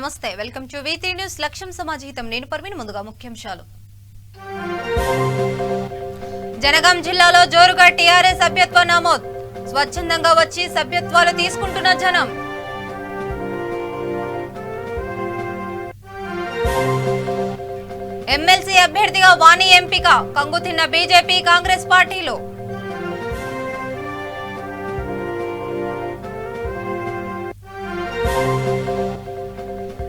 నమస్తే welcome to V3 news లక్ష్యం సమాజహితం నేను పర్వీన్ ముందుగా ముఖ్యాంశాలు జనగాం జిల్లాలో జోరుగా టీఆర్ఎస్ సభ్యత్వ నమోదు స్వచ్ఛందంగా వచ్చి సభ్యత్వాలు తీసుకుంటున్న జనం ఎమ్మెల్సీ అభ్యర్థిగా వాణి ఎంపిక కంగుతిన్న బీజేపీ కాంగ్రెస్ పార్టీలో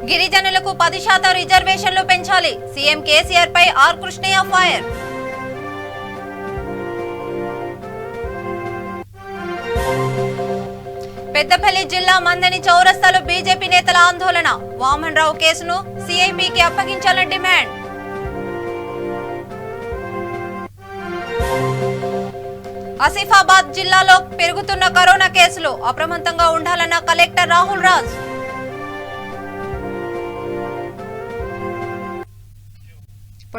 గిరిజనులకు 10% రిజర్వేషన్లు పెంచాలి సీఎం కేసీఆర్ పై ఆర్ కృష్ణయ్య ఫైర్ పెద్దపల్లి జిల్లా మందని చౌరస్తాలో బీజేపీ నేతల ఆందోళన వామన్ రావు కేసును సీఐబీకి అప్పగించాలని డిమాండ్ ఆసిఫాబాద్ జిల్లాలో పెరుగుతున్న కరోనా కేసులు అప్రమత్తంగా ఉండాలన్న కలెక్టర్ రాహుల్ రాజ్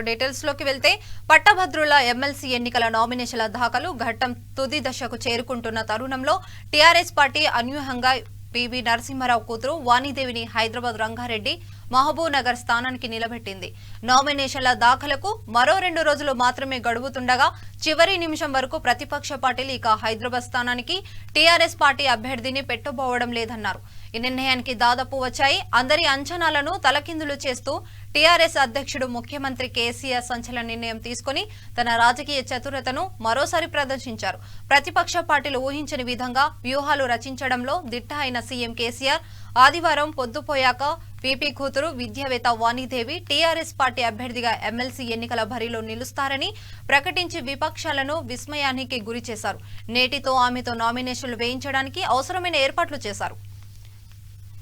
డీటెయిల్స్ లోకి వెళ్తే పట్టభద్రుల ఎమ్మెల్సీ ఎన్నికల నామినేషన్ల దాఖలు ఘట్టం తుది దశకు చేరుకుంటున్న తరుణంలో టీఆర్ఎస్ పార్టీ అనూహ్యంగా పివి నరసింహారావు కూతురు వాణిదేవిని హైదరాబాద్ రంగారెడ్డి మహబూబ్ నగర్ స్థానానికి నిలబెట్టింది. నామినేషన్ల దాఖలకు మరో 2 రోజులు మాత్రమే గడువుతుండగా చివరి నిమిషం వరకు ప్రతిపక్ష పార్టీలు ఇక హైదరాబాద్ స్థానానికి టీఆర్ఎస్ పార్టీ అభ్యర్థిని పెట్టబోవడం లేదన్నారు. ఈ నిర్ణయానికి దాదాపు వచ్చాయి. అందరి అంచనాలను తలకిందులు చేస్తూ టీఆర్ఎస్ అధ్యక్షుడు ముఖ్యమంత్రి కేసీఆర్ సంచలన నిర్ణయం తీసుకుని తన రాజకీయ చతురతను మరోసారి ప్రదర్శించారు. ప్రతిపక్ష పార్టీలు ఊహించని విధంగా వ్యూహాలు రచించడంలో దిట్ట అయిన సీఎం కేసీఆర్ ఆదివారం పొద్దుపోయాక పీపీ కూతురు విద్యావేత్త వాణిదేవి టీఆర్ఎస్ పార్టీ అభ్యర్థిగా ఎమ్మెల్సీ ఎన్నికల బరిలో నిలుస్తారని ప్రకటించి విపక్షాలను విస్మయానికి గురి చేశారు. నేటితో ఆమెతో నామినేషన్లు వేయించడానికి అవసరమైన ఏర్పాట్లు చేశారు.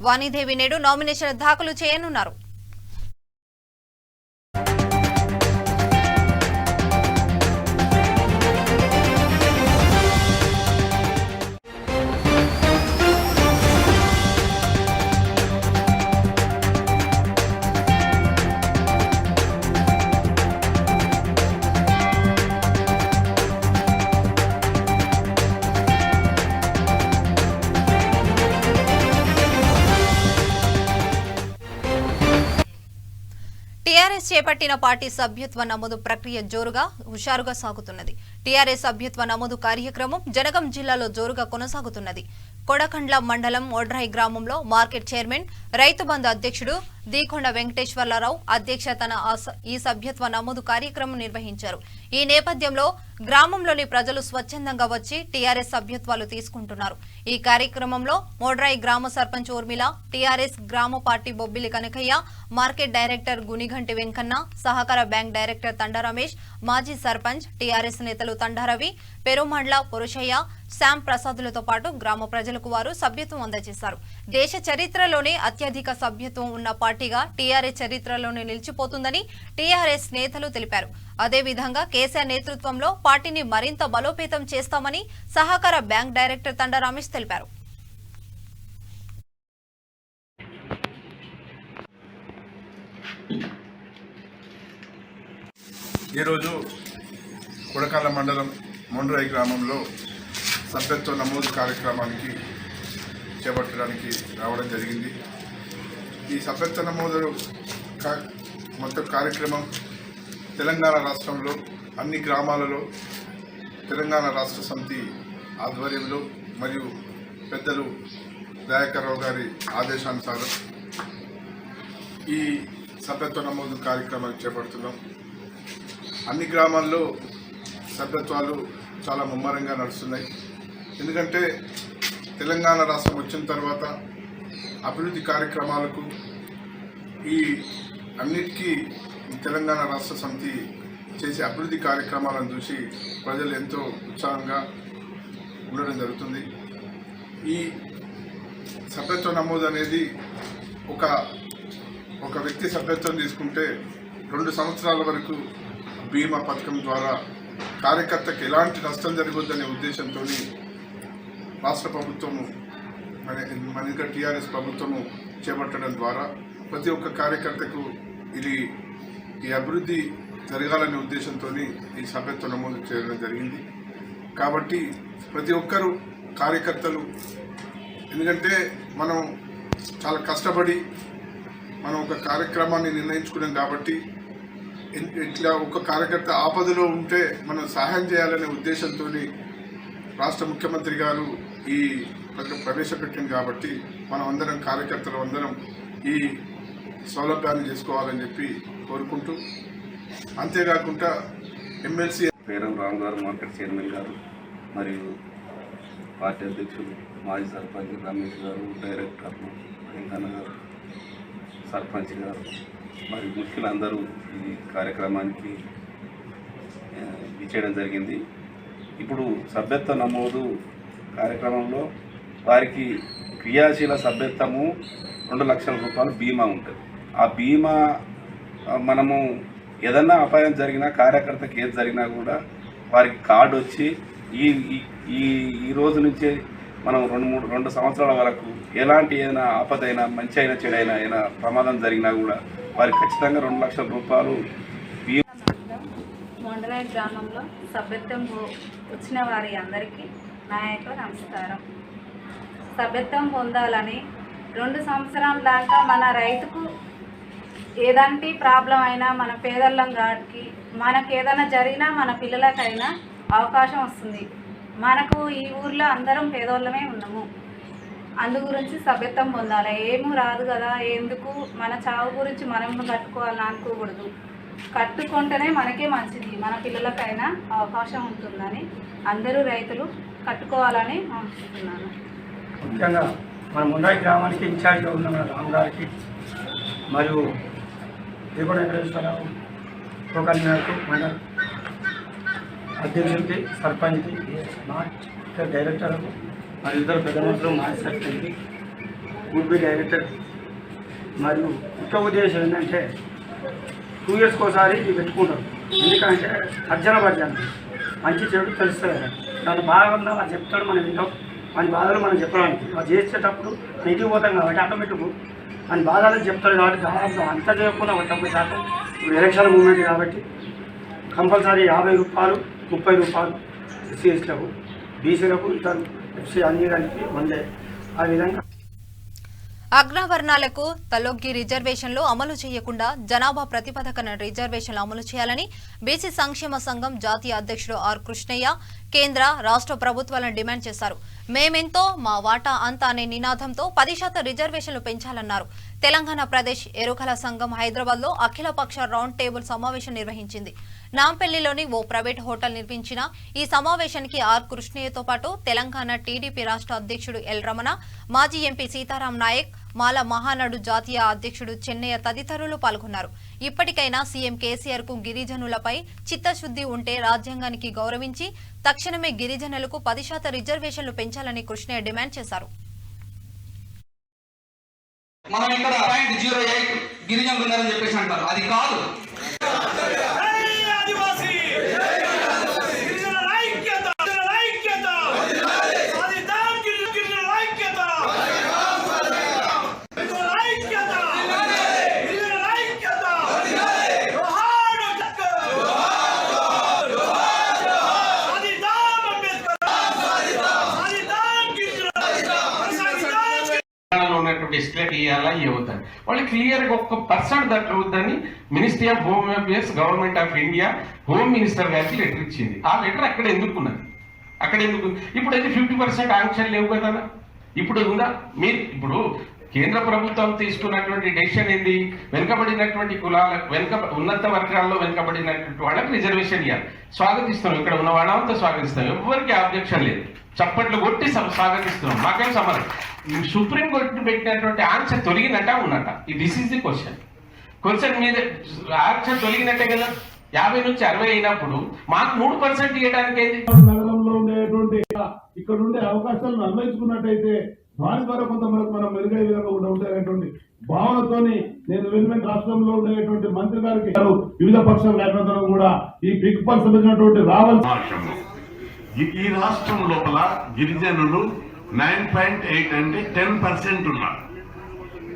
వాణిదేవి నేడు నామినేషన్ దాఖలు చేయనున్నారు. టీఆర్ఎస్ చేపట్టిన పార్టీ సభ్యత్వ నమోదు ప్రక్రియ జోరుగా హుషారుగా సాగుతున్నది. టీఆర్ఎస్ సభ్యత్వ నమోదు కార్యక్రమం జనగాం జిల్లాలో జోరుగా కొనసాగుతున్నది. కొడకండ్ల మండలం ఓడ్రాయి గ్రామంలో మార్కెట్ చైర్మన్ రైతు బంధు అధ్యక్షుడు దీకొండ వెంకటేశ్వర్లరావు అధ్యక్షతన ఈ సభ్యత్వ నమోదు కార్యక్రమం నిర్వహించారు. ఈ నేపథ్యంలో గ్రామంలోని ప్రజలు స్వచ్ఛందంగా వచ్చి టీఆర్ఎస్ సభ్యత్వాలు తీసుకుంటున్నారు. ఈ కార్యక్రమంలో మోడ్రాయి గ్రామ సర్పంచ్ ఊర్మిళ, టీఆర్ఎస్ గ్రామ party Bobbili Kanakaiah, market director Guniganti Venkanna, సహకార బ్యాంక్ డైరెక్టర్ తండా రమేష్, మాజీ సర్పంచ్, టీఆర్ఎస్ నేతలు తండారవి, పెరుమండ్ల పురుషయ్య, శ్యామ్ ప్రసాదులతో పాటు గ్రామ ప్రజలకు వారు సభ్యత్వం అందజేశారు. దేశ చరిత్రలోనే అత్యధిక సభ్యత్వం ఉన్న పార్టీగా టీఆర్ఎస్ చరిత్రలోనే నిలిచిపోతుందని టీఆర్ఎస్ నేతలు తెలిపారు. అదేవిధంగా కేసీఆర్ నేతృత్వంలో పార్టీని మరింత బలోపేతం చేస్తామని సహకార బ్యాంక్ డైరెక్టర్ తండా రమేష్ తెలిపారు. ఈరోజు కొడకాల మండలం మొండ్రాయి గ్రామంలో సభ్యత్వ నమోదు కార్యక్రమానికి చేపట్టడానికి రావడం జరిగింది. ఈ సభ్యత్వ నమోదు మొత్తం కార్యక్రమం తెలంగాణ రాష్ట్రంలో అన్ని గ్రామాలలో తెలంగాణ రాష్ట్ర సమితి ఆధ్వర్యంలో మరియు పెద్దలు దయాకర్రావు గారి ఆదేశానుసారం ఈ సభ్యత్వ నమోదు కార్యక్రమాన్ని చేపడుతున్నాం. అన్ని గ్రామాల్లో సభ్యత్వాలు చాలా ముమ్మరంగా నడుస్తున్నాయి. ఎందుకంటే తెలంగాణ రాష్ట్రం వచ్చిన తర్వాత అభివృద్ధి కార్యక్రమాలకు ఈ అన్నిటికీ తెలంగాణ రాష్ట్ర సమితి చేసే అభివృద్ధి కార్యక్రమాలను చూసి ప్రజలు ఎంతో ఉత్సాహంగా ఉండడం జరుగుతుంది. ఈ సభ్యత్వ నమోదు అనేది ఒక వ్యక్తి సభ్యత్వం తీసుకుంటే 2 సంవత్సరాల వరకు బీమా పథకం ద్వారా కార్యకర్తకు ఎలాంటి నష్టం జరగొద్దనే ఉద్దేశంతో రాష్ట్ర ప్రభుత్వము మన టీఆర్ఎస్ ప్రభుత్వము చేపట్టడం ద్వారా ప్రతి ఒక్క కార్యకర్తకు ఈ అభివృద్ధి జరగాలనే ఉద్దేశంతో ఈ సభ్యత్వ నమోదు చేయడం జరిగింది. కాబట్టి ప్రతి ఒక్కరూ కార్యకర్తలు, ఎందుకంటే మనం చాలా కష్టపడి మనం ఒక కార్యక్రమాన్ని నిర్ణయించుకున్నాం కాబట్టి ఇట్లా ఒక కార్యకర్త ఆపదలో ఉంటే మనం సహాయం చేయాలనే ఉద్దేశంతో రాష్ట్ర ముఖ్యమంత్రి గారు ఈ ప్రవేశపెట్టింది కాబట్టి మనం అందరం కార్యకర్తలు అందరం ఈ సౌలభ్యాన్ని చేసుకోవాలని చెప్పి కోరుకుంటూ, అంతేకాకుండా ఎమ్మెల్సీ పేరం రామ్ గారు, మార్కెట్ చైర్మన్ గారు, మరియు పార్టీ అధ్యక్షులు మాజీ సర్పంచ్ రమేష్ గారు, డైరెక్టర్లు వెంకన్న గారు, సర్పంచ్ గారు మరియు ముఖ్యులందరూ ఈ కార్యక్రమానికి ఇచ్చేయడం జరిగింది. ఇప్పుడు సభ్యత్వ నమోదు కార్యక్రమంలో వారికి క్రియాశీల సభ్యత్వము 2 లక్షల రూపాయలు బీమా ఉంటుంది. ఆ బీమా మనము ఏదన్నా అపాయం జరిగినా, కార్యకర్తకి ఏది జరిగినా కూడా వారికి కార్డు వచ్చి ఈ రోజు నుంచే మనం 2 సంవత్సరాల వరకు ఎలాంటి ఏదైనా ఆపదైనా, మంచి అయినా చెడైనా, ఏదైనా ప్రమాదం జరిగినా కూడా వారికి ఖచ్చితంగా 2 లక్షల రూపాయలు మొండరాయి గ్రామంలో సభ్యత్వం వచ్చిన వారి అందరికీ నా యొక్క నమస్కారం. సభ్యత్వం పొందాలని 2 సంవత్సరాల దాకా మన రైతుకు ఏదంటి ప్రాబ్లం అయినా, మన పేదళ్ళం గాడికి మనకు ఏదైనా జరిగినా మన పిల్లలకైనా అవకాశం వస్తుంది. మనకు ఈ ఊర్లో అందరం పేదోళ్ళమే ఉన్నాము. అందు గురించి సభ్యత్వం పొందాలి. ఏమీ రాదు కదా, ఎందుకు మన చావు గురించి మనం కట్టుకోవాలని అనుకోకూడదు. కట్టుకుంటేనే మనకే మంచిది, మన పిల్లలకైనా అవకాశం ఉంటుందని అందరూ రైతులు కట్టుకోవాలని అనుకుంటున్నాను. ముఖ్యంగా మన ముండాయి గ్రామానికి ఇన్ఛార్జ్గా ఉన్న మన రామ్ గారికి మరియు దిగుడు వెంకటేశ్వరరావు కోకల్నాకు మన అధ్యక్షుడికి, సర్పంచ్కి, మార్కెట్ డైరెక్టర్కు మరియు ఇద్దరు పెద్ద మనుషులు, మాజీ సర్పంచ్కి, గుడ్బీ డైరెక్టర్. మరియు ముఖ్య ఉద్దేశం ఏంటంటే 2 ఇయర్స్కి ఒకసారి ఇది పెట్టుకుంటారు. ఎందుకంటే అర్జన భర్జన మంచి చెడు తెలుస్తుంది కదా, దాని బాగుందా అది చెప్తాడు, మనం వింటాం. మన బాధలు మనం చెప్పడానికి అది చేసేటప్పుడు ఇంటికి పోతాం కాబట్టి ఆటోమేటిక్ మన బాధలు చెప్తాడు కాబట్టి దాదాపు అంతా చేయకుండా 90% ఇప్పుడు ఎలక్షన్ మూమెంట్ కాబట్టి కంపల్సరీ 50 రూపాయలు, 30 రూపాయలు ఎస్సీఎస్లకు, బీసీలకు, ఇతరు ఎఫ్సీ అన్ని కలిపి 100. ఆ విధంగా అగ్రవర్ణాలకు తలొగ్గి రిజర్వేషన్లు అమలు చేయకుండా జనాభా ప్రతిపాదకన రిజర్వేషన్లు అమలు చేయాలని బీసీ సంక్షేమ సంఘం జాతీయ అధ్యక్షుడు ఆర్ కృష్ణయ్య కేంద్ర, రాష్ట్ర ప్రభుత్వాలను డిమాండ్ చేశారు. మేమెంతో మా వాటా అంతా అనే నినాదంతో 10% రిజర్వేషన్లు పెంచాలన్నారు. తెలంగాణ ప్రదేశ్ ఎరుకల సంఘం హైదరాబాద్ లో అఖిలపక్ష రౌండ్ టేబుల్ సమావేశం నిర్వహించింది. నాంపల్లిలోని ఓ ప్రైవేట్ హోటల్ నిర్మించిన ఈ సమావేశానికి ఆర్ కృష్ణయ్యతో పాటు తెలంగాణ టీడీపీ రాష్ట్ర అధ్యక్షుడు ఎల్ రమణ, మాజీ ఎంపీ సీతారాం నాయక్, మాల మహానాడు జాతీయ అధ్యక్షుడు చెన్నయ్య తదితరులు పాల్గొన్నారు. ఇప్పటికైనా సీఎం కేసీఆర్ కు గిరిజనులపై చిత్తశుద్ది ఉంటే రాజ్యాంగానికి గౌరవించి తక్షణమే గిరిజనులకు 10% రిజర్వేషన్లు పెంచాలని కృష్ణయ్య డిమాండ్ చేశారు. మనం ఇక్కడ 0.08 గిరిజనులు ఉన్నారని చెప్పేసి అంటారు, అది కాదు. వాళ్ళు క్లియర్ గా 1% దక్కవద్దని ministry of home affairs, government of India, home minister గారికి లెటర్ ఇచ్చింది. ఆ లెటర్ అక్కడ ఎందుకున్నది? అక్కడ ఎందుకు? ఇప్పుడు అయితే 50% ఆంక్షలు లేవు కదా, ఇప్పుడు ఉందా? మీరు ఇప్పుడు కేంద్ర ప్రభుత్వం తీసుకున్నటువంటి డెసిషన్ ఏంది? వెనుకబడినటువంటి కులాల ఉన్నత వర్గాల్లో వెనుకబడినటువంటి వాళ్ళకి రిజర్వేషన్ ఇవ్వాలి. స్వాగతిస్తున్నాం, ఇక్కడ ఉన్న వాళ్ళంతా స్వాగతిస్తాం, ఎవరికి ఆబ్జెక్షన్ లేదు, చప్పట్లు కొట్టి స్వాగతిస్తున్నాం, మాకేం సమరం. సుప్రీం కోర్టు పెట్టినటువంటి ఆంక్ష తొలగినట్ట ఉన్నట్ట? దిస్ ఈజ్ ది క్వశ్చన్ మీద ఆంక్ష తొలగినట్టే కదా. 50 నుంచి 60 అయినప్పుడు మాకు 3% ఇవ్వడానికి ఏంది? నగరంలో ఉండేటువంటి ఇక్కడ ఉండే అవకాశాలను అన్వయించుకున్నట్టయితే దాని ద్వారా కొంతమంది మనం మెరుగయ్యే విధంగా కూడా ఉంటాయనేటువంటి భావనతోని నేను వెనువెంట రాష్ట్రంలో ఉండేటువంటి మంత్రి గారికి, వివిధ పక్షాల నాయకులందరూ కూడా ఈ బిగ్ పర్స్ సంబంధించినటువంటి రావాల్సిన ఈ రాష్ట్రం లోపల గిరిజనులు 9.8 అంటే 10% ఉన్నారు.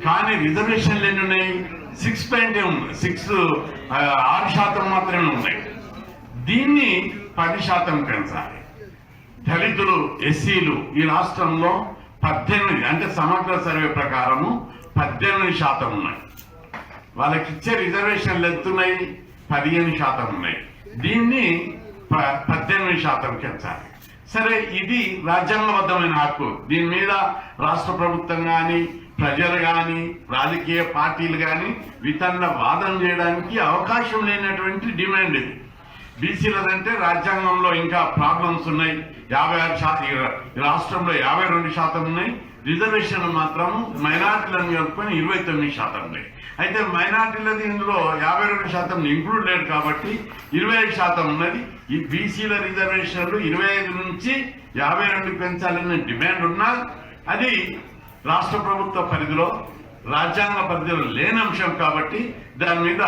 కానీ రిజర్వేషన్లు ఎన్ని ఉన్నాయి? 6% మాత్రమే ఉన్నాయి. దీన్ని 10% పెంచాలి. దళితులు, ఎస్సీలు ఈ రాష్ట్రంలో 18 అంటే సమగ్ర సర్వే ప్రకారము 18% ఉన్నాయి. వాళ్ళకి ఇచ్చే రిజర్వేషన్లు ఎంతున్నాయి? 15% ఉన్నాయి. దీన్ని 18% పెంచాలి. సరే, ఇది రాజ్యాంగబద్ధమైన హక్కు. దీని మీద రాష్ట్ర ప్రభుత్వం కానీ, ప్రజలు కానీ, రాజకీయ పార్టీలు కానీ వితండ వాదన చేయడానికి అవకాశం లేనటువంటి డిమాండ్ ఇది. బీసీలదంటే రాజ్యాంగంలో ఇంకా ప్రాబ్లమ్స్ ఉన్నాయి. 56% రాష్ట్రంలో 52% ఉన్నాయి. రిజర్వేషన్లు మాత్రం మైనార్టీలను కలుపుకొని 29% ఉన్నాయి. అయితే మైనార్టీలది ఇందులో 52% ఇంక్లూడ్ లేదు కాబట్టి 25% ఉన్నది. ఈ బీసీల రిజర్వేషన్లు 25 నుంచి 52 పెంచాలనే డిమాండ్ ఉన్నా అది రాష్ట్ర ప్రభుత్వ పరిధిలో, రాజ్యాంగ పరిధిలో లేని అంశం కాబట్టి దాని మీద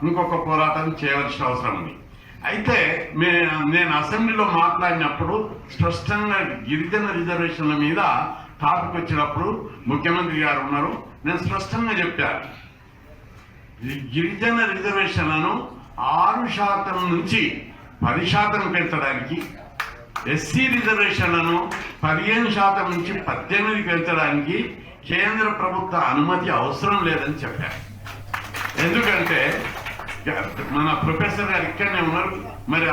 ఇంకొక పోరాటం చేయవలసిన అవసరం ఉంది. అయితే నేను అసెంబ్లీలో మాట్లాడినప్పుడు స్పష్టంగా గిరిజన రిజర్వేషన్ల మీద టాపిక్ వచ్చినప్పుడు ముఖ్యమంత్రి గారు ఉన్నారు, నేను స్పష్టంగా చెప్పాను, గిరిజన రిజర్వేషన్లను 6% నుంచి 10% పెంచడానికి, ఎస్సీ రిజర్వేషన్లను 15% నుంచి 18% పెంచడానికి కేంద్ర ప్రభుత్వ అనుమతి అవసరం లేదని చెప్పారు. ఎందుకంటే మన ప్రొఫెసర్ గారు ఇక్కడనే ఉన్నారు. మరి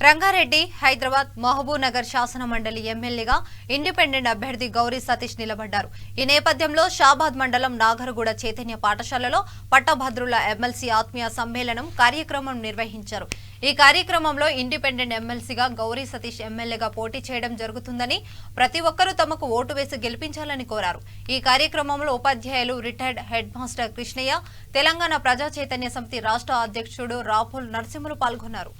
రంగారెడ్డి, హైదరాబాద్, మహబూబ్ నగర్ శాసన మండలి ఎమ్మెల్యేగా ఇండిపెండెంట్ అభ్యర్థి గౌరీ సతీష్ నిలబడ్డారు. ఈ నేపథ్యంలో షాబాద్ మండలం నాగరగూడ చైతన్య పాఠశాలలో పట్టభద్రుల ఎమ్మెల్సీ ఆత్మీయ సమ్మేళనం కార్యక్రమం నిర్వహించారు. ఈ కార్యక్రమంలో ఇండిపెండెంట్ ఎమ్మెల్సీగా గౌరీ సతీష్ ఎమ్మెల్యేగా పోటీ చేయడం జరుగుతుందని, ప్రతి ఒక్కరూ తమకు ఓటు వేసి గెలిపించాలని కోరారు. ఈ కార్యక్రమంలో ఉపాధ్యాయులు, retired headmaster Krishnaiah, Telangana Praja Chaitanya సమితి రాష్ట్ర అధ్యక్షుడు రాహుల్ నరసింహులు పాల్గొన్నారు.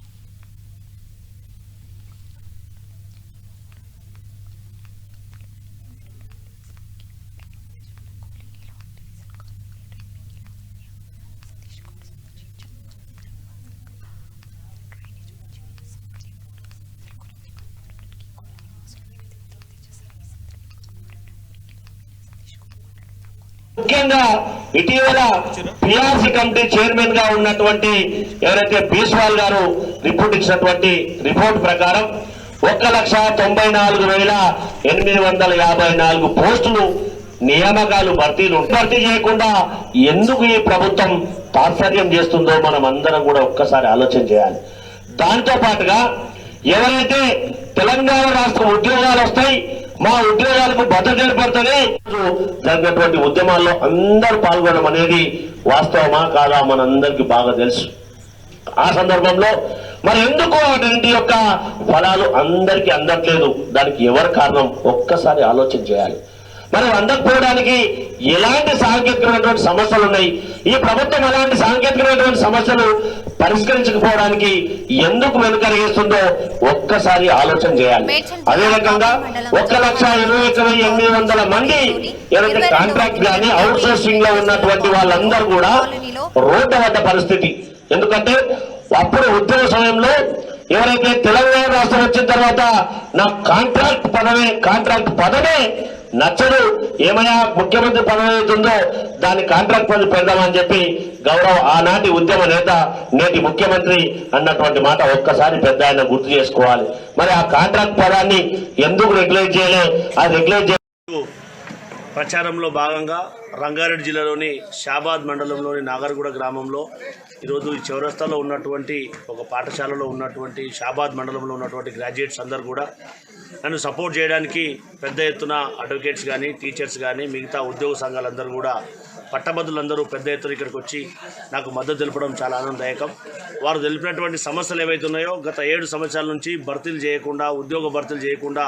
ముఖ్యంగా ఇటీవల పిఆర్సీ కమిటీ చైర్మన్ గా ఉన్నటువంటి ఎవరైతే బీస్వాల్ గారు రిపోర్ట్ ఇచ్చినటువంటి రిపోర్ట్ ప్రకారం 1,94,854 పోస్టులు నియామకాలు భర్తీ చేయకుండా ఎందుకు ఈ ప్రభుత్వం తాత్పర్యం చేస్తుందో మనం అందరం కూడా ఒక్కసారి ఆలోచన చేయాలి. దాంతో పాటుగా ఎవరైతే తెలంగాణ రాష్ట్ర ఉద్యోగాలు వస్తాయి, మా ఉద్యోగాలకు భద్రత ఏర్పడుతుంది జరిగినటువంటి ఉద్యమాల్లో అందరూ పాల్గొనడం అనేది వాస్తవమా కాదా మనందరికీ బాగా తెలుసు. ఆ సందర్భంలో మరి ఎందుకు వాటి యొక్క ఫలాలు అందరికీ అందట్లేదు, దానికి ఎవరు కారణం ఒక్కసారి ఆలోచన చేయాలి. మరి అందకపోవడానికి ఎలాంటి సాంకేతికమైనటువంటి సమస్యలు ఉన్నాయి, ఈ ప్రభుత్వం ఎలాంటి సాంకేతికమైనటువంటి సమస్యలు పరిష్కరించకపోవడానికి ఎందుకు వెనుకరిగిస్తుందో ఒక్కసారి ఆలోచన చేయాలి. అదే రకంగా 1,21,800 మంది ఎవరైతే కాంట్రాక్ట్ కానీ అవుట్ సోర్సింగ్ లో ఉన్నటువంటి వాళ్ళందరూ కూడా రోడ్డు పడ్డ పరిస్థితి. ఎందుకంటే అప్పుడు ఉద్యోగ సమయంలో ఎవరైతే తెలంగాణ రాష్ట్రం వచ్చిన తర్వాత నా కాంట్రాక్ట్ పదమే నచ్చడు, ఏమైనా ముఖ్యమంత్రి పదవి అవుతుందో దాన్ని కాంట్రాక్ట్ పదవి పెడదామని చెప్పి గౌరవ ఆనాటి ఉద్యమ నేత నేటి ముఖ్యమంత్రి అన్నటువంటి మాట ఒక్కసారి పెద్ద ఆయన గుర్తు చేసుకోవాలి. మరి ఆ కాంట్రాక్ట్ పదాన్ని ఎందుకు రెగ్యులేట్ చేయలే? ఆ రెగ్యులేట్ ప్రచారంలో భాగంగా రంగారెడ్డి జిల్లాలోని షాబాద్ మండలంలోని నాగరగూడ గ్రామంలో ఈరోజు ఈ చౌరస్తాలో ఉన్నటువంటి ఒక పాఠశాలలో ఉన్నటువంటి షాబాద్ మండలంలో ఉన్నటువంటి గ్రాడ్యుయేట్స్ అందరూ కూడా నన్ను సపోర్ట్ చేయడానికి పెద్ద ఎత్తున అడ్వకేట్స్ కానీ, టీచర్స్ కానీ, మిగతా ఉద్యోగ సంఘాలందరూ కూడా, పట్టభద్రులందరూ పెద్ద ఎత్తున ఇక్కడికి వచ్చి నాకు మద్దతు తెలపడం చాలా ఆనందదాయకం. వారు తెలిపినటువంటి సమస్యలు ఏవైతే ఉన్నాయో గత 7 సంవత్సరాల నుంచి భర్తీలు చేయకుండా, ఉద్యోగ భర్తీలు చేయకుండా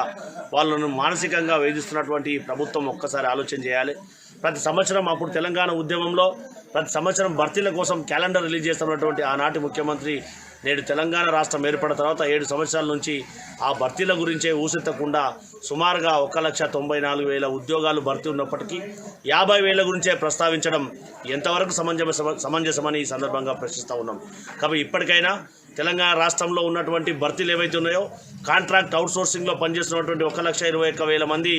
వాళ్ళను మానసికంగా వేధిస్తున్నటువంటి ప్రభుత్వం ఒక్కసారి ఆలోచన చేయాలి. ప్రతి సంవత్సరం అప్పుడు తెలంగాణ ఉద్యమంలో ప్రతి సంవత్సరం భర్తీల కోసం క్యాలెండర్ రిలీజ్ చేస్తున్నటువంటి ఆనాటి ముఖ్యమంత్రి నేడు తెలంగాణ రాష్ట్రం ఏర్పడిన తర్వాత 7 సంవత్సరాల నుంచి ఆ భర్తీల గురించే ఊసెత్తకుండా సుమారుగా 1,94,000 ఉద్యోగాలు భర్తీ ఉన్నప్పటికీ 50,000 గురించే ప్రస్తావించడం ఎంతవరకు సమంజసమని ఈ సందర్భంగా ప్రశ్నిస్తూ ఉన్నాం. కాబట్టి ఇప్పటికైనా తెలంగాణ రాష్ట్రంలో ఉన్నటువంటి భర్తీలు ఏవైతే ఉన్నాయో కాంట్రాక్ట్ అవుట్సోర్సింగ్లో పనిచేస్తున్నటువంటి 1,21,000 మంది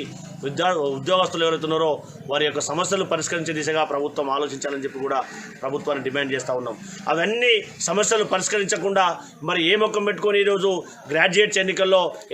ఉద్యోగస్తులు ఎవరైతే ఉన్నారో వారి యొక్క సమస్యలు పరిష్కరించే దిశగా ప్రభుత్వం ఆలోచించాలని చెప్పి కూడా ప్రభుత్వాన్ని డిమాండ్ చేస్తూ ఉన్నాం. అవన్నీ సమస్యలు పరిష్కరించకుండా మరి ఏ మొక్కం పెట్టుకొని ఈరోజు గ్రాడ్యుయేట్స్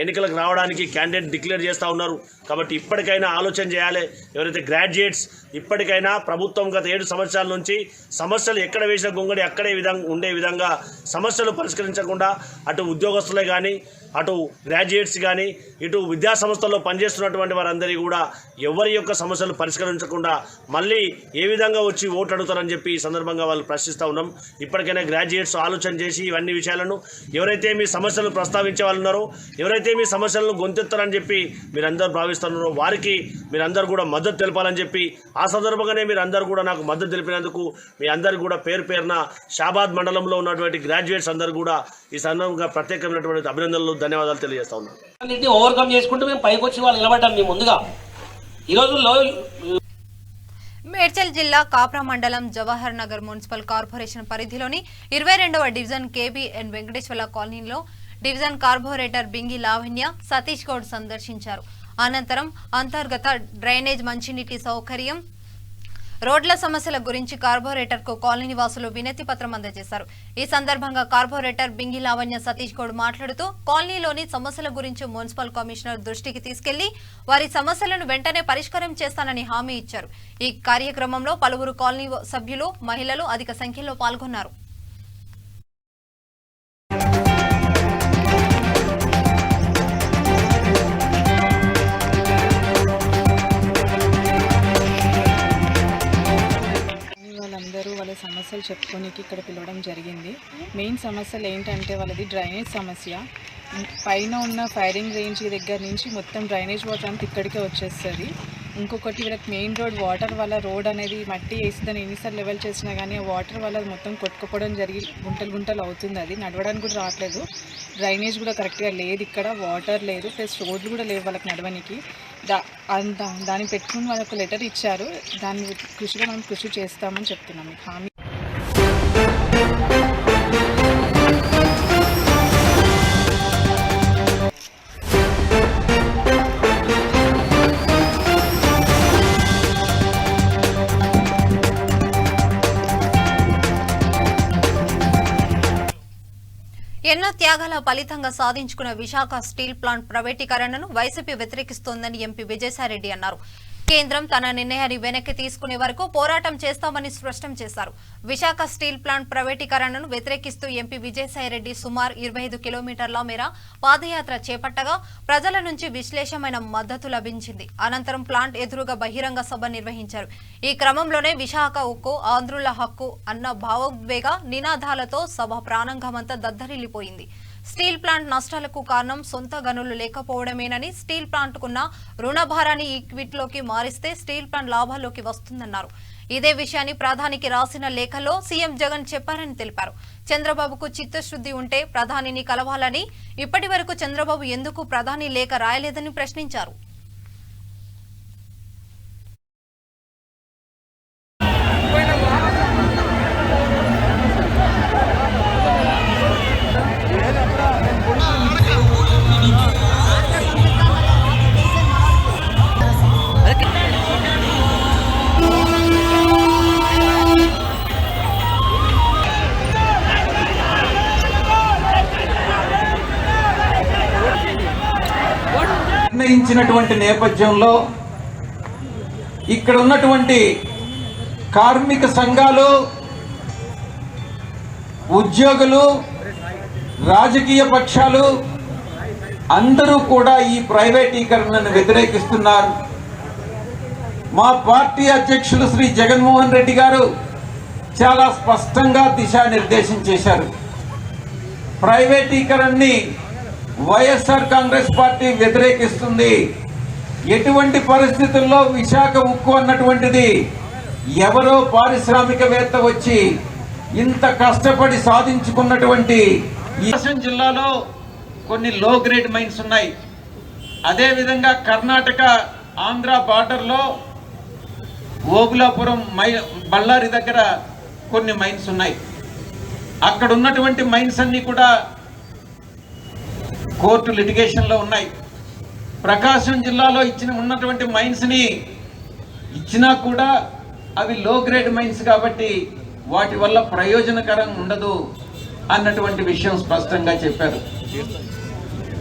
ఎన్నికలకు రావడానికి క్యాండిడేట్ డిక్లేర్ చేస్తూ ఉన్నారు. కాబట్టి ఇప్పటికైనా ఆలోచన చేయాలి. ఎవరైతే గ్రాడ్యుయేట్స్ ఇప్పటికైనా ప్రభుత్వం గత 7 సంవత్సరాల నుంచి సమస్యలు ఎక్కడ వేసిన గొంగడి అక్కడే ఉండే విధంగా సమస్యలు పరిష్కరించకుండా అటు ఉద్యోగస్తులే కానీ అటు గ్రాడ్యుయేట్స్ కానీ ఇటు విద్యా సంస్థల్లో పనిచేస్తున్నటువంటి వారందరికీ కూడా ఎవరి యొక్క సమస్యలు పరిష్కరించకుండా మళ్ళీ ఏ విధంగా వచ్చి ఓటు అడుగుతారని చెప్పి ఈ సందర్భంగా వాళ్ళు ప్రశ్నిస్తూ ఉన్నాం. ఇప్పటికైనా గ్రాడ్యుయేట్స్ ఆలోచన చేసి ఇవన్నీ విషయాలను ఎవరైతే మీ సమస్యలు ప్రస్తావించే వాళ్ళు ఉన్నారో ఎవరైతే మీ సమస్యలను గొంతెత్తారని చెప్పి మీరందరూ భావిస్తున్నారో వారికి మీరందరూ కూడా మద్దతు తెలపాలని చెప్పి ఆ సందర్భంగానే మీరందరూ కూడా నాకు మద్దతు తెలిపినందుకు మీ అందరికీ కూడా పేరున షాబాద్ మండలంలో ఉన్నటువంటి గ్రాడ్యుయేట్స్ అందరూ కూడా ఈ సందర్భంగా ప్రత్యేకమైనటువంటి అభినందనలు ధన్యవాదాలు తెలియజేస్తా ఉన్నాను. ఓవర్కమ్ చేసుకుంటూ మేము పైకి వచ్చి వాళ్ళు నిలబడ్డాం. మేము ముందుగా ఈ రోజుల్లో మేడ్చల్ జిల్లా కాప్రా మండలం జవహర్ నగర్ మున్సిపల్ కార్పొరేషన్ పరిధిలోని 22వ డివిజన్ కేబీఎన్ వెంకటేశ్వర కాలనీలో డివిజన్ కార్పొరేటర్ బింగి లావణ్య సతీష్ గౌడ్ సందర్శించారు. అనంతరం అంతర్గత డ్రైనేజ్ మంచినీటి సౌకర్యం రోడ్ల సమస్యల గురించి కార్పొరేటర్ కు కాలనీ వాసులు వినతి పత్రం అందజేశారు. ఈ సందర్భంగా కార్పొరేటర్ బింగి లావణ్య సతీష్ గౌడ్ మాట్లాడుతూ కాలనీలోని సమస్యల గురించి మున్సిపల్ కమిషనర్ దృష్టికి తీసుకెళ్లి వారి సమస్యలను వెంటనే పరిష్కారం చేస్తానని హామీ ఇచ్చారు. ఈ కార్యక్రమంలో పలువురు కాలనీ సభ్యులు మహిళలు అధిక సంఖ్యలో పాల్గొన్నారు. వాళ్ళందరూ వాళ్ళ సమస్యలు చెప్పుకోనికి ఇక్కడ పిలవడం జరిగింది. మెయిన్ సమస్యలు ఏంటంటే వాళ్ళది డ్రైనేజ్ సమస్య. పైన ఉన్న ఫైరింగ్ రేంజ్ దగ్గర నుంచి మొత్తం డ్రైనేజ్ వాటర్ అంతా ఇక్కడికే వచ్చేస్తుంది. ఇంకొకటి వీళ్ళకి మెయిన్ రోడ్ వాటర్ వల్ల రోడ్ అనేది మట్టి వేస్తుందని ఎన్నిసార్లు లెవెల్ చేసినా కానీ ఆ వాటర్ వల్ల మొత్తం కొట్టుకోవడం జరిగి గుంటలు అవుతుంది. అది నడవడానికి కూడా రావట్లేదు. డ్రైనేజ్ కూడా కరెక్ట్గా లేదు, ఇక్కడ వాటర్ లేదు, ప్లస్ రోడ్లు కూడా లేవు వాళ్ళకి నడవడానికి. దాన్ని పెట్టుకుని వాళ్ళకి ఒక లెటర్ ఇచ్చారు. దాని కృషిగా మనం కృషి చేస్తామని చెప్తున్నాం. హామీ ఎన్నో త్యాగాల ఫలితంగా సాధించుకున్న విశాఖ స్టీల్ ప్లాంట్ ప్రైవేటీకరణను వైసీపీ వ్యతిరేకిస్తోందని ఎంపీ విజయసాయిరెడ్డి అన్నారు. కేంద్రం తన నిర్ణయాన్ని వెనక్కి తీసుకునే వరకు పోరాటం చేస్తామని స్పష్టం చేశారు. విశాఖ స్టీల్ ప్లాంట్ ప్రైవేటీకరణను వ్యతిరేకిస్తూ ఎంపీ విజయసాయిరెడ్డి సుమారు 25 కిలోమీటర్ల మేర పాదయాత్ర చేపట్టగా ప్రజల నుంచి విశ్లేషమైన మద్దతు లభించింది. అనంతరం ప్లాంట్ ఎదురుగా బహిరంగ సభ నిర్వహించారు. ఈ క్రమంలోనే విశాఖ ఉక్కు ఆంధ్రుల హక్కు అన్న భావోద్వేగ నినాదాలతో సభ ప్రాణంగమంతా దద్దరిల్లిపోయింది. స్టీల్ ప్లాంట్ నష్టాలకు కారణం సొంత గనులు లేకపోవడమేనని, స్టీల్ ప్లాంట్కున్న రుణ భారాన్ని ఈక్విటీలోకి మారిస్తే స్టీల్ ప్లాంట్ లాభాల్లోకి వస్తుందన్నారు. ఇదే విషయాన్ని ప్రధానికి రాసిన లేఖలో సీఎం జగన్ చెప్పారని తెలిపారు. చంద్రబాబుకు చిత్తశుద్ధి ఉంటే ప్రధానిని కలవాలని, ఇప్పటి వరకు చంద్రబాబు ఎందుకు ప్రధాని లేఖ రాయలేదని ప్రశ్నించారు. నిర్ణయించినటువంటి నేపథ్యంలో ఇక్కడ ఉన్నటువంటి కార్మిక సంఘాలు, ఉద్యోగులు, రాజకీయ పక్షాలు అందరూ కూడా ఈ ప్రైవేటీకరణను వ్యతిరేకిస్తున్నారు. మా పార్టీ అధ్యక్షులు శ్రీ జగన్మోహన్ రెడ్డి గారు చాలా స్పష్టంగా దిశానిర్దేశం చేశారు. ప్రైవేటీకరణని వైఎస్ఆర్ కాంగ్రెస్ పార్టీ వ్యతిరేకిస్తుంది. ఎటువంటి పరిస్థితుల్లో విశాఖ ఉక్కు అన్నటువంటిది ఎవరో పారిశ్రామికవేత్త వచ్చి ఇంత కష్టపడి సాధించుకున్నటువంటి ఈ జిల్లాలో కొన్ని లో గ్రేడ్ మైన్స్ ఉన్నాయి. అదేవిధంగా కర్ణాటక ఆంధ్ర బార్డర్లో ఓబులాపురం బళ్ళారి దగ్గర కొన్ని మైన్స్ ఉన్నాయి. అక్కడ ఉన్నటువంటి మైన్స్ అన్నీ కూడా కోర్టు లిటిగేషన్లో ఉన్నాయి. ప్రకాశం జిల్లాలో ఉన్నటువంటి మైన్స్ని ఇచ్చినా కూడా అవి లో గ్రేడ్ మైన్స్ కాబట్టి వాటి వల్ల ప్రయోజనకరం ఉండదు అన్నటువంటి విషయం స్పష్టంగా చెప్పారు.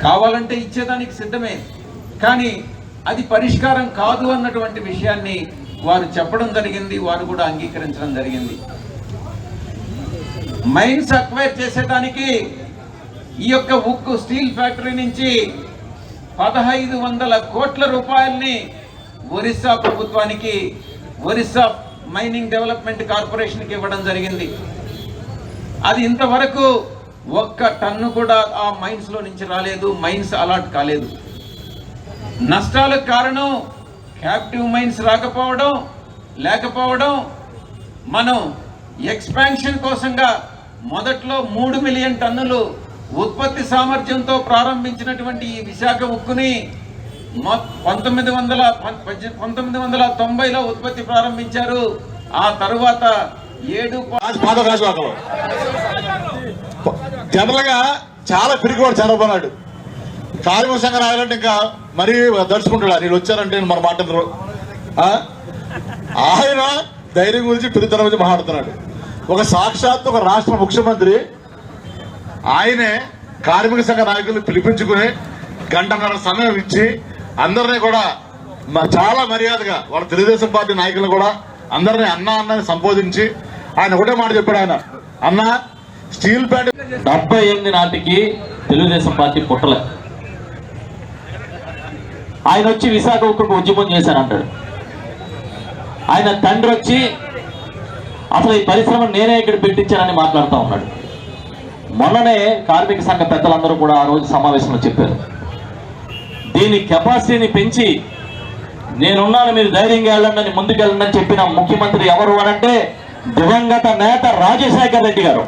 కావాలంటే ఇచ్చేదానికి సిద్ధమే, కానీ అది పరిష్కారం కాదు అన్నటువంటి విషయాన్ని వారు చెప్పడం జరిగింది, వారు కూడా అంగీకరించడం జరిగింది. మైన్స్ అక్వైర్ చేసేదానికి ఈ యొక్క ఉక్కు స్టీల్ ఫ్యాక్టరీ నుంచి 1500 కోట్ల రూపాయల్ని ఒరిస్సా ప్రభుత్వానికి, ఒరిస్సా మైనింగ్ డెవలప్మెంట్ కార్పొరేషన్కి ఇవ్వడం జరిగింది. అది ఇంతవరకు ఒక్క టన్ను కూడా ఆ మైన్స్లో నుంచి రాలేదు, మైన్స్ అలాట్ కాలేదు. నష్టాలకు కారణం క్యాప్టివ్ మైన్స్ లేకపోవడం. మనం ఎక్స్పాన్షన్ కోసంగా మొదట్లో 3 మిలియన్ టన్నులు ఉత్పత్తి సామర్థ్యంతో ప్రారంభించినటువంటి ఈ విశాఖ ఉక్కుని 1990లో ఉత్పత్తి ప్రారంభించారు. ఆ తరువాత 7 జనరల్ గా చాలా పిరిగివాడు చంద్రబాబు నాయుడు. కార్మిక సంఘం రాయాలంటే ఇంకా మరీ దడుచుకుంటాడు. వీళ్ళు వచ్చారంటే మన మాట ఆయన ధైర్యం గురించి పిరితనం గురించి మాట్లాడుతున్నాడు. ఒక సాక్షాత్ ఒక రాష్ట్ర ముఖ్యమంత్రి ఆయనే కార్మిక సంఘ నాయకులు పిలిపించుకుని గంటన్నర సమయం ఇచ్చి అందరినీ కూడా చాలా మర్యాదగా వాళ్ళ తెలుగుదేశం పార్టీ నాయకులను కూడా అందరినీ అన్న సంబోధించి ఆయన ఒకటే మాట చెప్పాడు. ఆయన అన్న స్టీల్ ప్లాంట్ 78 నాటికి తెలుగుదేశం పార్టీ పుట్టలే. ఆయన వచ్చి విశాఖ ఉక్కుకు ఉద్యమం చేశానంటాడు. ఆయన తండ్రి వచ్చి అసలు ఈ పరిశ్రమ నేనే ఇక్కడ పెట్టించానని మాట్లాడుతూ ఉన్నాడు. మొన్ననే కార్మిక సంఘ పెద్దలందరూ కూడా ఆ రోజు సమావేశంలో చెప్పారు, దీని కెపాసిటీని పెంచి నేనున్నాను, మీరు ధైర్యంగా వెళ్ళండి, ముందుకెళ్ళండి అని చెప్పిన ముఖ్యమంత్రి ఎవరు అనంటే దివంగత నేత రాజశేఖర రెడ్డి గారు.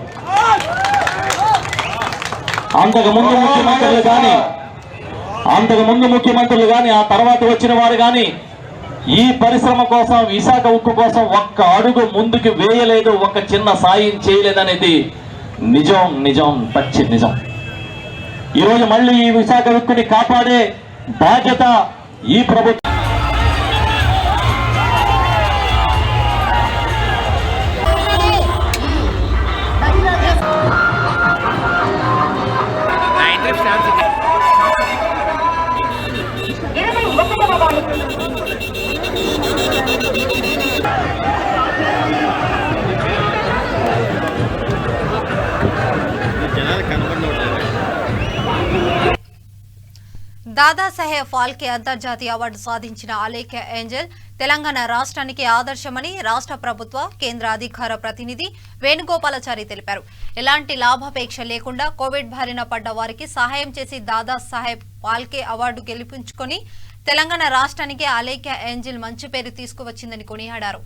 అంతకుముందు ముఖ్యమంత్రులు కానీ ఆ తర్వాత వచ్చిన వారు కానీ ఈ పరిశ్రమ కోసం, విశాఖ ఉక్కు కోసం ఒక్క అడుగు ముందుకు వేయలేదు, ఒక్క చిన్న సాయం చేయలేదనేది నిజం పచ్చి నిజం. ఈరోజు మళ్ళీ ఈ విశాఖ ఉక్కుని కాపాడే బాధ్యత ఈ ప్రభుత్వం. దాదాసాహెబ్ ఫాల్కే అంతర్జాతీయ అవార్డు సాధించిన అలేఖ్య ఏంజల్ తెలంగాణ రాష్ట్రానికి ఆదర్శమని రాష్ట్ర ప్రభుత్వ కేంద్ర అధికార ప్రతినిధి వేణుగోపాలాచారి తెలిపారు. ఎలాంటి లాభాపేక్ష లేకుండా కోవిడ్ బారిన పడ్డ వారికి సహాయం చేసి దాదాసాహెబ్ ఫాల్కే అవార్డు గెలుపుచుకొని తెలంగాణ రాష్ట్రానికి అలేఖ్య ఏంజల్ మంచి పేరు తీసుకువచ్చిందని కొనియాడారు.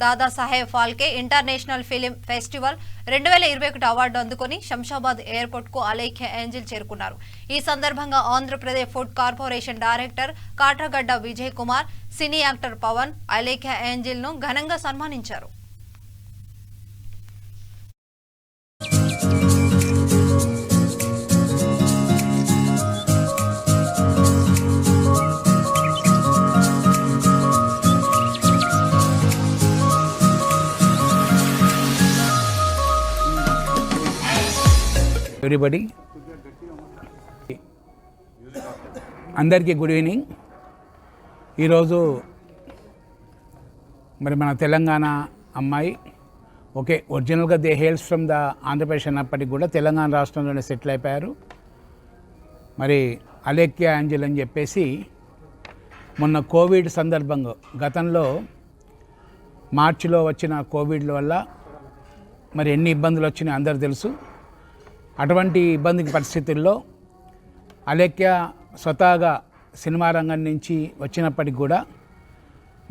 Dadasaheb Phalke international film festival 2021 award అందుకొని శంషాబాద్ ఎయిర్పోర్ట్ కు అలేఖ్య ఏంజల్ చేరుకున్నారు. ఈ సందర్భంగా Andhra Pradesh food corporation director Katragadda Vijay Kumar, cine actor Pavan Alekhya Angel ను ఘనంగా సన్మానించారు. ఎవ్రీబడి, అందరికీ గుడ్ ఈవినింగ్. ఈరోజు మరి మన తెలంగాణ అమ్మాయి ఒరిజినల్గా they hails from the Andhra Pradesh అన్నప్పటికీ కూడా తెలంగాణ రాష్ట్రంలోనే సెటిల్ అయిపోయారు. మరి అలేఖ్య ఏంజల్ అని చెప్పేసి మొన్న కోవిడ్ సందర్భంగా గతంలో మార్చిలో వచ్చిన కోవిడ్ వల్ల మరి ఎన్ని ఇబ్బందులు వచ్చినాయో అందరూ తెలుసు. అటువంటి ఇబ్బంది పరిస్థితుల్లో అలేఖ్య స్వతహాగా సినిమా రంగం నుంచి వచ్చినప్పటికి కూడా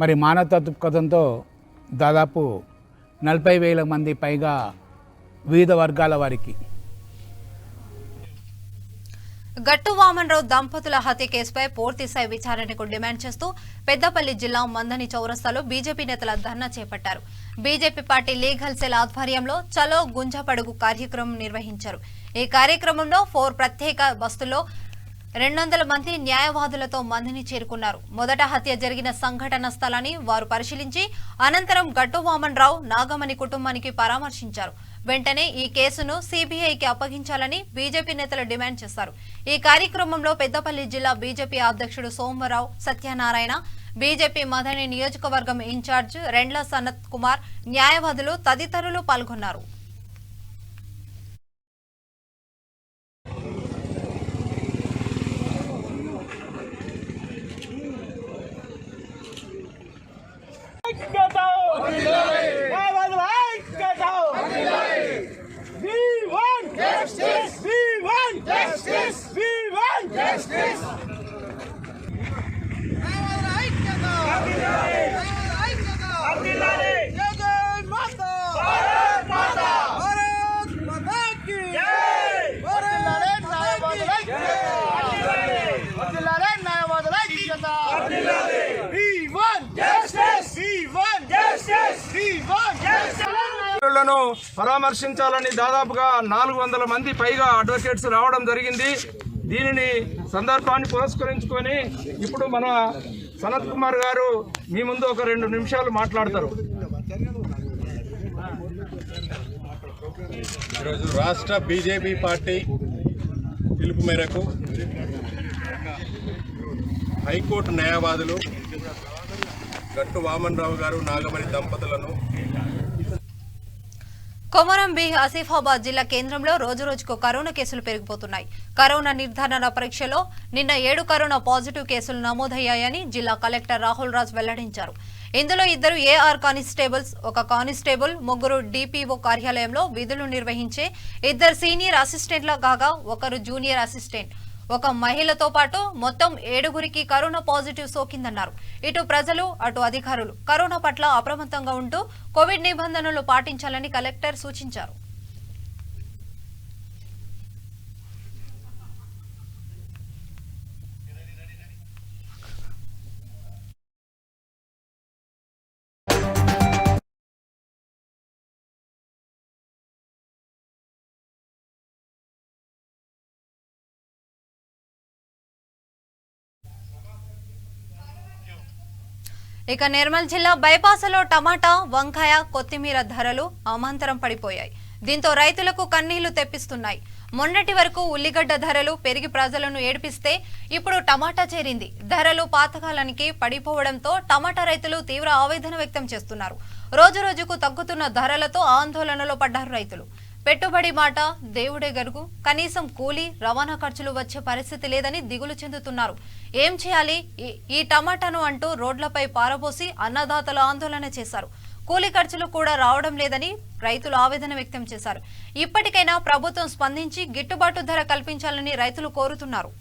మరి మానవతా దృక్పథంతో దాదాపు 40,000 మంది పైగా వివిధ వర్గాల వారికి గట్టు వామన్రావు దంపతుల హత్య కేసుపై పూర్తిస్థాయి విచారణకు డిమాండ్ చేస్తూ పెద్దపల్లి జిల్లా మందని చౌరస్తాలో బీజేపీ నేతల ధర్నా చేపట్టారు. బీజేపీ పార్టీ లీగల్ సెల్ ఆధ్వర్యంలో చలో గుంజపడుగు కార్యక్రమం నిర్వహించారు. ఈ కార్యక్రమంలో 4 ప్రత్యేక బస్సుల్లో 200 మంది న్యాయవాదులతో మందిని చేరుకున్నారు. మొదట హత్య జరిగిన సంఘటన స్థలాన్ని వారు పరిశీలించి అనంతరం గట్టు వామన్రావు నాగమణి కుటుంబానికి పరామర్శించారు. వెంటనే ఈ కేసును సిబిఐకి అప్పగించాలని బీజేపీ నేతలు డిమాండ్ చేశారు. ఈ కార్యక్రమంలో పెద్దపల్లి జిల్లా బీజేపీ అధ్యక్షుడు సోమరావు సత్యనారాయణ, బీజేపీ మదని నియోజకవర్గం ఇన్ఛార్జ్ రెండ్ల సనత్ కుమార్, న్యాయవాదులు తదితరులు పాల్గొన్నారు. పరామర్శించాలని దాదాపుగా 400 మంది పైగా అడ్వకేట్స్ రావడం జరిగింది. దీనిని సందర్భాన్ని పురస్కరించుకొని ఇప్పుడు మన సనత్ కుమార్ గారు మీ ముందు ఒక 2 నిమిషాలు మాట్లాడతారు. ఈరోజు రాష్ట్ర బీజేపీ పార్టీ పిలుపు మేరకు హైకోర్టు న్యాయవాదులు గట్టు వామన్రావు గారు నాగమణి దంపతులను కొమరం భీం ఆసిఫాబాద్ జిల్లా కేంద్రంలో రోజురోజుకు కరోనా కేసులు పెరిగిపోతున్నాయి. కరోనా నిర్ధారణ పరీక్షలో నిన్న 7 కరోనా పాజిటివ్ కేసులు నమోదయ్యాయని జిల్లా కలెక్టర్ రాహుల్ రాజ్ వెల్లడించారు. ఇందులో 2 ఏఆర్ కానిస్టేబుల్స్, 1 కానిస్టేబుల్, 3 డిపిఓ కార్యాలయంలో విధులు నిర్వహించే 2 సీనియర్ అసిస్టెంట్ల కాగా 1 జూనియర్ అసిస్టెంట్, 1 మహిళతో పాటు మొత్తం 7గురికి కరోనా పాజిటివ్ సోకిందన్నారు. ఇటు ప్రజలు అటు అధికారులు కరోనా పట్ల అప్రమత్తంగా ఉంటూ కోవిడ్ నిబంధనలు పాటించాలని కలెక్టర్ సూచించారు. ఇక నిర్మల్ జిల్లా బైపాసులో టమాటా, వంకాయ, కొత్తిమీర ధరలు అమాంతరం పడిపోయాయి. దీంతో రైతులకు కన్నీళ్లు తెప్పిస్తున్నాయి. మొన్నటి వరకు ఉల్లిగడ్డ ధరలు పెరిగి ప్రజలను ఏడిపిస్తే ఇప్పుడు టమాటా చేరింది. ధరలు పాతకాలానికి పడిపోవడంతో టమాటా రైతులు తీవ్ర ఆవేదన వ్యక్తం చేస్తున్నారు. రోజురోజుకు తగ్గుతున్న ధరలతో ఆందోళనలో పడ్డారు రైతులు. పెట్టుబడి మాట దేవుడే గరుగు, కనీసం కూలీ, రవాణా ఖర్చులు వచ్చే పరిస్థితి లేదని దిగులు చెందుతున్నారు. ఏం చేయాలి ఈ టమాటాను అంటూ రోడ్లపై పారబోసి అన్నదాతలు ఆందోళన చేశారు. కూలీ ఖర్చులు కూడా రావడం లేదని రైతులు ఆవేదన వ్యక్తం చేశారు. ఇప్పటికైనా ప్రభుత్వం స్పందించి గిట్టుబాటు ధర కల్పించాలని రైతులు కోరుతున్నారు.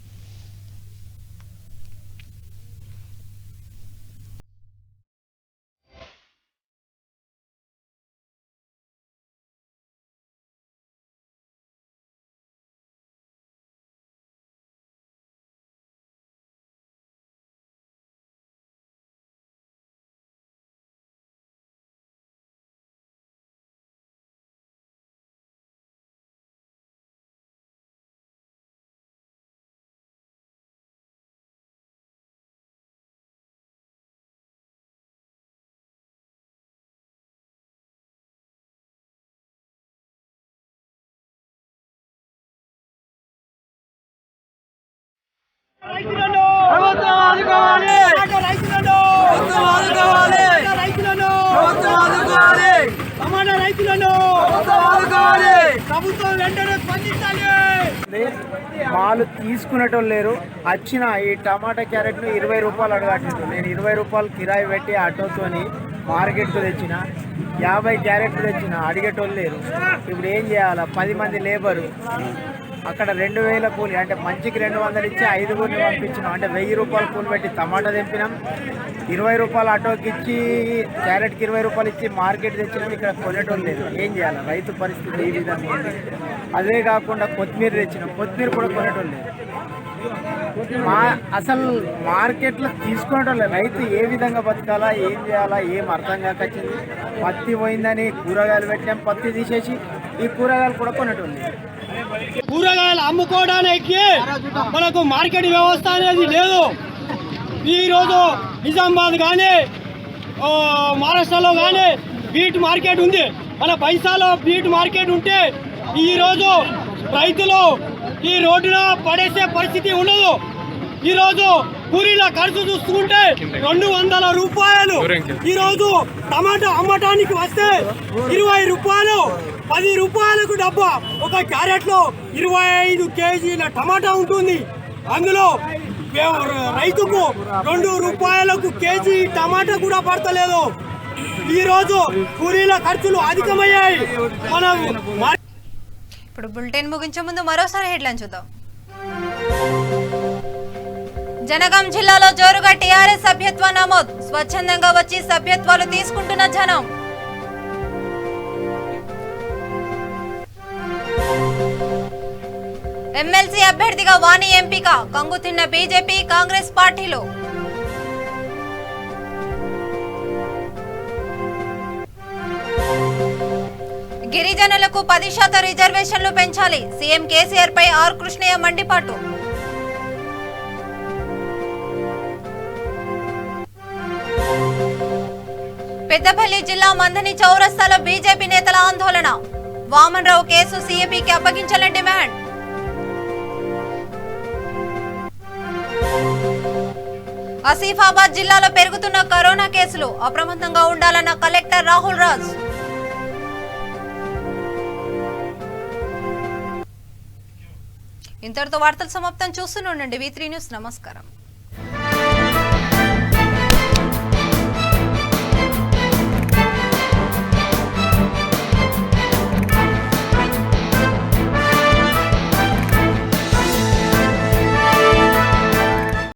వాళ్ళు తీసుకునేటోళ్ళు లేరు. వచ్చిన ఈ టమాటా క్యారెట్ను 20 రూపాయలు అడగట్లేదు. నేను 20 రూపాయలు కిరాయి పెట్టి ఆటోతోని మార్కెట్కు తెచ్చిన 50 క్యారెట్లు తెచ్చిన, అడిగేటోళ్ళు లేరు. ఇప్పుడు ఏం చేయాలా? 10 మంది లేబరు, అక్కడ 2000 కూలి, అంటే మంచికి 200 ఇచ్చి 5గురిని పంపించినాం. అంటే 1000 రూపాయలు కూలి పెట్టి టమాటా తెంపినాం. 20 రూపాయలు ఆటోకి ఇచ్చి క్యారెట్కి 20 రూపాయలు ఇచ్చి మార్కెట్ తెచ్చినాం. ఇక్కడ కొనేటోళ్ళు లేదు. ఏం చేయాలి? రైతు పరిస్థితి ఈ విధంగా ఉంది. అదే కాకుండా కొత్తిమీర తెచ్చినాం, కొత్తిమీర కూడా కొనేటోళ్ళు లేదు. అసలు మార్కెట్లో తీసుకోవడం రైతు ఏ విధంగా బతకాలా, ఏం చేయాలా, ఏం అర్థం కాకొచ్చింది. పత్తి పోయిందని కూరగాయలు పెట్టాం, పత్తి తీసేసి ఈ కూరగాయలు కూడా కొనటుంది. కూరగాయలు అమ్ముకోవడానికి మనకు మార్కెట్ వ్యవస్థ అనేది లేదు. ఈరోజు నిజామాబాద్ కానీ మహారాష్ట్రలో కానీ బీట్ మార్కెట్ ఉంది. మన పైసాలో బీట్ మార్కెట్ ఉంటే ఈరోజు రైతులు ఈ రోడ్డున పడేసే పరిస్థితి ఉండదు. ఈరోజు కూలీల ఖర్చు చూసుకుంటే 200 రూపాయలు. ఈరోజు టమాటా అమ్మటానికి వస్తే 20 రూపాయలు, 10 రూపాయలకు డబ్బా. ఒక క్యారెట్లో 25 కేజీల టమాటా ఉంటుంది. అందులో రైతుకు 2 రూపాయలకు కేజీ టమాటా కూడా పడతలేదు. ఈరోజు కూలీల ఖర్చులు అధికమయ్యాయి. ఇప్పుడు బులెటిన్ ముగించే ముందు మరోసారి హెడ్లైన్ చూద్దాం. జనగాం జిల్లాలో జోరుగా టీఆర్ఎస్ సభ్యత్వ నమోదు. స్వచ్ఛందంగా వచ్చి సభ్యత్వాలు తీసుకుంటున్న జనం. ఎమ్మెల్సీ అభ్యర్థిగా వాణి ఎంపిక. కంగుతిన్న బీజేపీ కాంగ్రెస్ పార్టీలో. గిరిజనులకు 10% రిజర్వేషన్లు పెంచాలి. సీఎం కేసీఆర్ పై ఆర్ కృష్ణయ్య మండిపాటు. పెద్దపల్లి జిల్లా మందని చౌరస్తాలో బీజేపీ నేతల ఆందోళన. వామన్ రావు కేసు సీఎంకి అప్పగించాలని డిమాండ్. ఆసిఫాబాద్ జిల్లాలో పెరుగుతున్న కరోనా కేసులు. అప్రమత్తంగా ఉండాలన్న కలెక్టర్ రాహుల్ రాజ్. ఇంతటితో వార్తలు సమాప్తం. చూస్తూనే ఉండండి V3 న్యూస్. నమస్కారం.